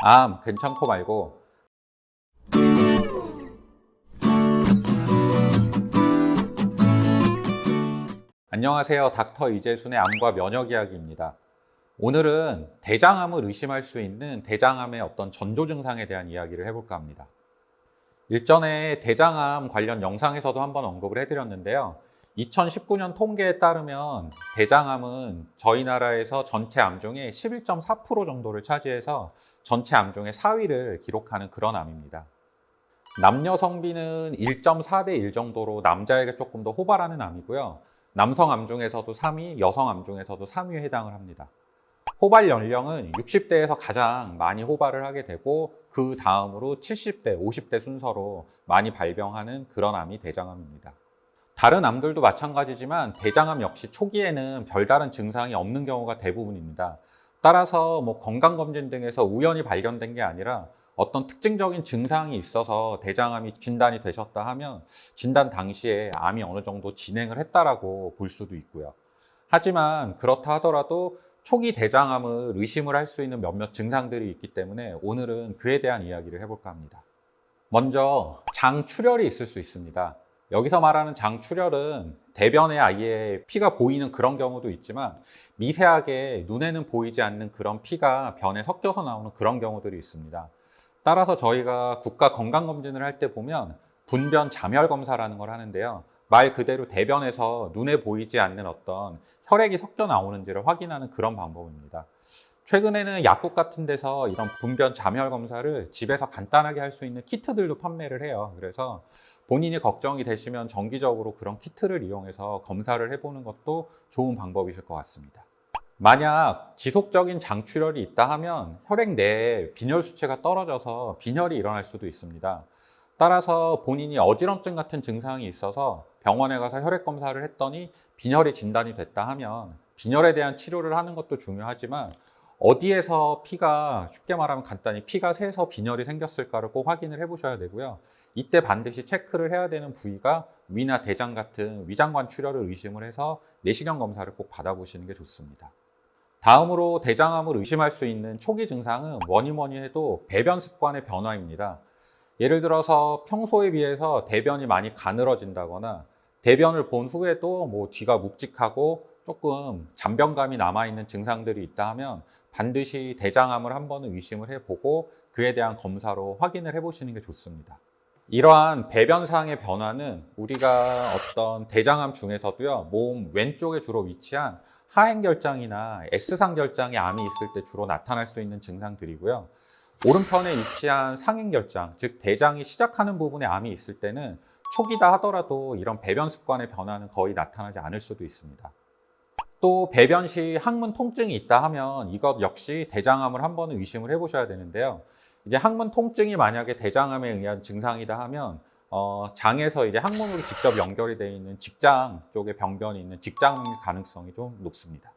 암 괜찮고 말고. 안녕하세요. 닥터 이재순의 암과 면역 이야기입니다. 오늘은 대장암을 의심할 수 있는 대장암의 어떤 전조 증상에 대한 이야기를 해볼까 합니다. 일전에 대장암 관련 영상에서도 한번 언급을 해드렸는데요. 2019년 통계에 따르면 대장암은 저희 나라에서 전체 암 중에 11.4% 정도를 차지해서 전체 암 중에 4위를 기록하는 그런 암입니다. 남녀 성비는 1.4대 1 정도로 남자에게 조금 더 호발하는 암이고요. 남성 암 중에서도 3위, 여성 암 중에서도 3위에 해당을 합니다. 호발 연령은 60대에서 가장 많이 호발을 하게 되고 그 다음으로 70대, 50대 순서로 많이 발병하는 그런 암이 대장암입니다. 다른 암들도 마찬가지지만 대장암 역시 초기에는 별다른 증상이 없는 경우가 대부분입니다. 따라서 건강검진 등에서 우연히 발견된 게 아니라 어떤 특징적인 증상이 있어서 대장암이 진단이 되셨다 하면 진단 당시에 암이 어느 정도 진행을 했다라고 볼 수도 있고요. 하지만 그렇다 하더라도 초기 대장암을 의심을 할 수 있는 몇몇 증상들이 있기 때문에 오늘은 그에 대한 이야기를 해볼까 합니다. 먼저 장출혈이 있을 수 있습니다. 여기서 말하는 장출혈은 대변에 아예 피가 보이는 그런 경우도 있지만 미세하게 눈에는 보이지 않는 그런 피가 변에 섞여서 나오는 그런 경우들이 있습니다. 따라서 저희가 국가 건강검진을 할 때 보면 분변 잠혈 검사라는 걸 하는데요. 말 그대로 대변에서 눈에 보이지 않는 어떤 혈액이 섞여 나오는지를 확인하는 그런 방법입니다. 최근에는 약국 같은 데서 이런 분변 잠혈 검사를 집에서 간단하게 할 수 있는 키트들도 판매를 해요. 그래서 본인이 걱정이 되시면 정기적으로 그런 키트를 이용해서 검사를 해보는 것도 좋은 방법이실 것 같습니다. 만약 지속적인 장출혈이 있다 하면 혈액 내에 빈혈 수치가 떨어져서 빈혈이 일어날 수도 있습니다. 따라서 본인이 어지럼증 같은 증상이 있어서 병원에 가서 혈액 검사를 했더니 빈혈이 진단이 됐다 하면 빈혈에 대한 치료를 하는 것도 중요하지만 어디에서 피가 쉽게 말하면 간단히 피가 새서 빈혈이 생겼을까를 꼭 확인을 해 보셔야 되고요. 이때 반드시 체크를 해야 되는 부위가 위나 대장 같은 위장관 출혈을 의심을 해서 내시경 검사를 꼭 받아보시는 게 좋습니다. 다음으로 대장암을 의심할 수 있는 초기 증상은 뭐니 해도 배변 습관의 변화입니다. 예를 들어서 평소에 비해서 대변이 많이 가늘어진다거나 대변을 본 후에도 뒤가 묵직하고 조금 잔변감이 남아있는 증상들이 있다 하면 반드시 대장암을 한번 의심을 해보고 그에 대한 검사로 확인을 해보시는 게 좋습니다. 이러한 배변상의 변화는 우리가 어떤 대장암 중에서도요, 몸 왼쪽에 주로 위치한 하행결장이나 S상 결장에 암이 있을 때 주로 나타날 수 있는 증상들이고요. 오른편에 위치한 상행결장, 즉 대장이 시작하는 부분에 암이 있을 때는 초기다 하더라도 이런 배변 습관의 변화는 거의 나타나지 않을 수도 있습니다. 또 배변 시 항문 통증이 있다 하면 이것 역시 대장암을 한번 의심을 해보셔야 되는데요. 이제 항문 통증이 만약에 대장암에 의한 증상이다 하면 장에서 이제 항문으로 직접 연결이 되어 있는 직장 쪽에 병변이 있는 직장암일 가능성이 좀 높습니다.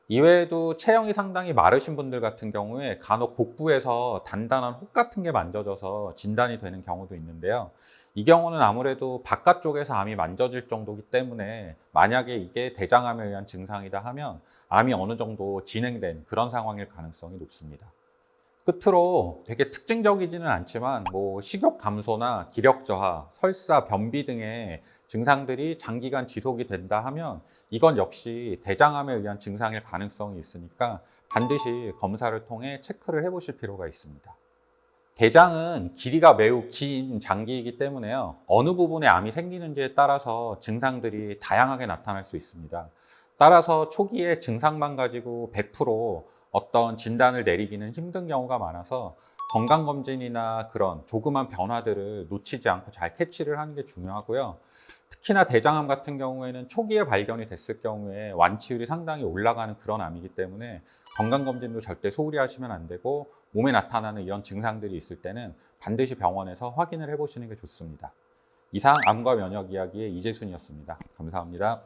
이외에도 체형이 상당히 마르신 분들 같은 경우에 간혹 복부에서 단단한 혹 같은 게 만져져서 진단이 되는 경우도 있는데요. 이 경우는 아무래도 바깥쪽에서 암이 만져질 정도이기 때문에 만약에 이게 대장암에 의한 증상이다 하면 암이 어느 정도 진행된 그런 상황일 가능성이 높습니다. 끝으로 되게 특징적이지는 않지만 식욕 감소나 기력 저하, 설사, 변비 등의 증상들이 장기간 지속이 된다 하면 이건 역시 대장암에 의한 증상일 가능성이 있으니까 반드시 검사를 통해 체크를 해보실 필요가 있습니다. 대장은 길이가 매우 긴 장기이기 때문에요. 어느 부분에 암이 생기는지에 따라서 증상들이 다양하게 나타날 수 있습니다. 따라서 초기에 증상만 가지고 100% 어떤 진단을 내리기는 힘든 경우가 많아서 건강검진이나 그런 조그만 변화들을 놓치지 않고 잘 캐치를 하는 게 중요하고요. 특히나 대장암 같은 경우에는 초기에 발견이 됐을 경우에 완치율이 상당히 올라가는 그런 암이기 때문에 건강검진도 절대 소홀히 하시면 안 되고 몸에 나타나는 이런 증상들이 있을 때는 반드시 병원에서 확인을 해보시는 게 좋습니다. 이상 암과 면역 이야기의 이재순이었습니다. 감사합니다.